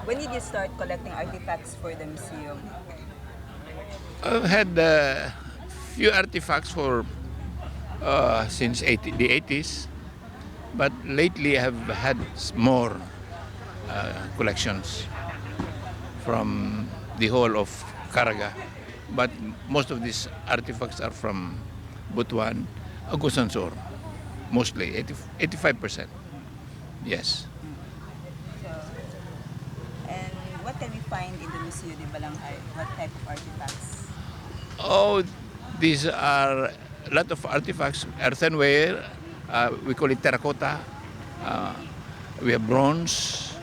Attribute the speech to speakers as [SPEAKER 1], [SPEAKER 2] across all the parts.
[SPEAKER 1] When did you start collecting artifacts for the museum?
[SPEAKER 2] I've had few artifacts for since the 80s, but lately I have had more collections from the whole of Caraga. But most of these artifacts are from Butuan, Agusansor, mostly 85%. Yes.
[SPEAKER 1] So, and what can we find in the Museo de Balanghai? What type of artifacts?
[SPEAKER 2] Oh, these are a lot of artifacts, earthenware, we call it terracotta, uh, we have bronze,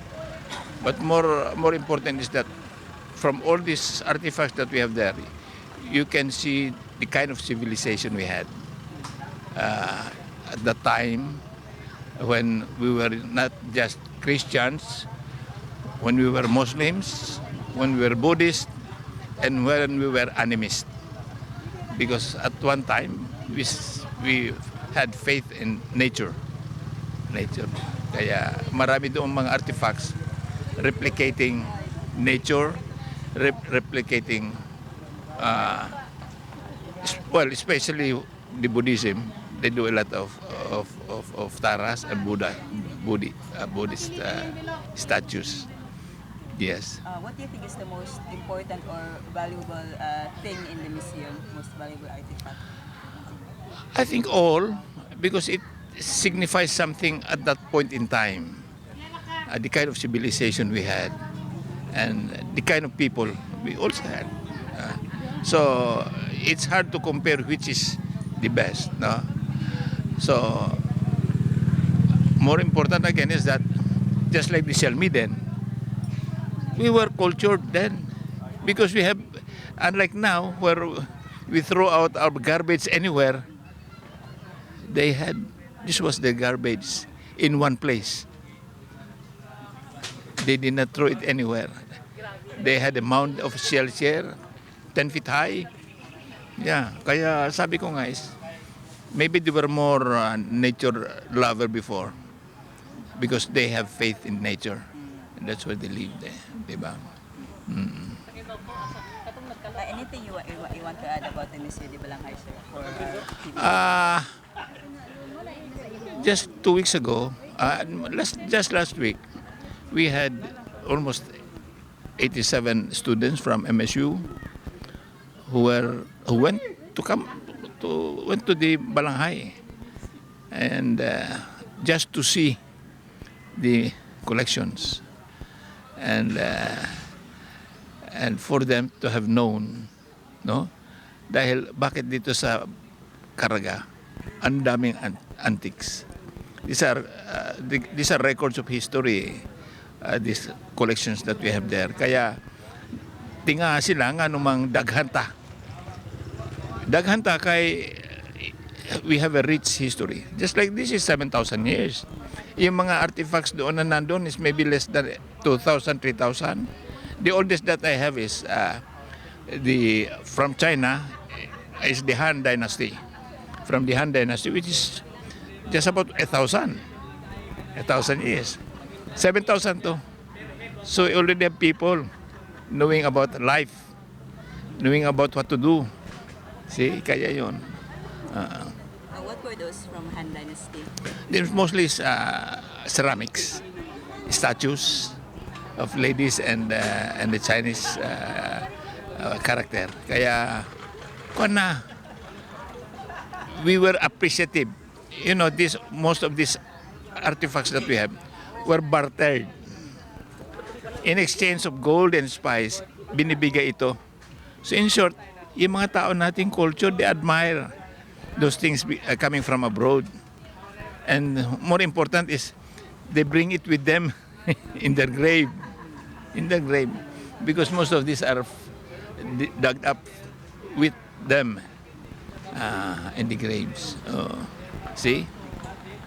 [SPEAKER 2] but more important is that from all these artifacts that we have there, you can see the kind of civilization we had at the time when we were not just Christians, when we were Muslims, when we were Buddhists, and when we were animists. Because at one time, we had faith in nature. Kaya marami doong mga artifacts replicating nature, replicating, uh, well, especially the Buddhism. They do a lot of taras and Buddhist statues. Yes.
[SPEAKER 1] What do you think is the most important or valuable thing in the museum? Most valuable artifact?
[SPEAKER 2] I think all, because it signifies something at that point in time. The kind of civilization we had and the kind of people we also had. So it's hard to compare which is the best. No? So more important again is that just like the Shalmiden, we were cultured then because we have, unlike now where we throw out our garbage anywhere, they had, this was the garbage in one place. They did not throw it anywhere. They had a mound of shells here, 10 feet high. Yeah, kaya sabi ko guys, maybe they were more nature lover before because they have faith in nature. And that's where they live there, diba?
[SPEAKER 1] Anything you want to add about the Museo de Balanghai, sir, for our people?
[SPEAKER 2] Just 2 weeks ago, just last week, we had almost 87 students from MSU who went to the Balanghai and just to see the collections and for them to have known, no, dahil bakit dito sa Caraga ang daming antiques. These are records of history, these collections that we have there. Kaya tinga sila nga numang daghanta kay we have a rich history. Just like this is 7,000 years. Yung mga artifacts doon na nandun is maybe less than 2,000, 3,000. The oldest that I have is from China is the Han Dynasty. From the Han Dynasty, which is just about 1,000 years. 7,000 to. So we already have people knowing about life, knowing about what to do. See, kaya yun.
[SPEAKER 1] What were those from Han Dynasty?
[SPEAKER 2] There's mostly ceramics, statues of ladies and the Chinese character. Kaya, we were appreciative. You know, most of these artifacts that we have were bartered. In exchange of gold and spice, binibigay ito. So in short, yung mga tao nating culture, they admire those things coming from abroad. And more important is, they bring it with them in their grave. Because most of these are dug up with them in the graves. See?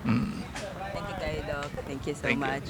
[SPEAKER 1] Thank you, Doc. Thank you so
[SPEAKER 2] Thank you.
[SPEAKER 1] much.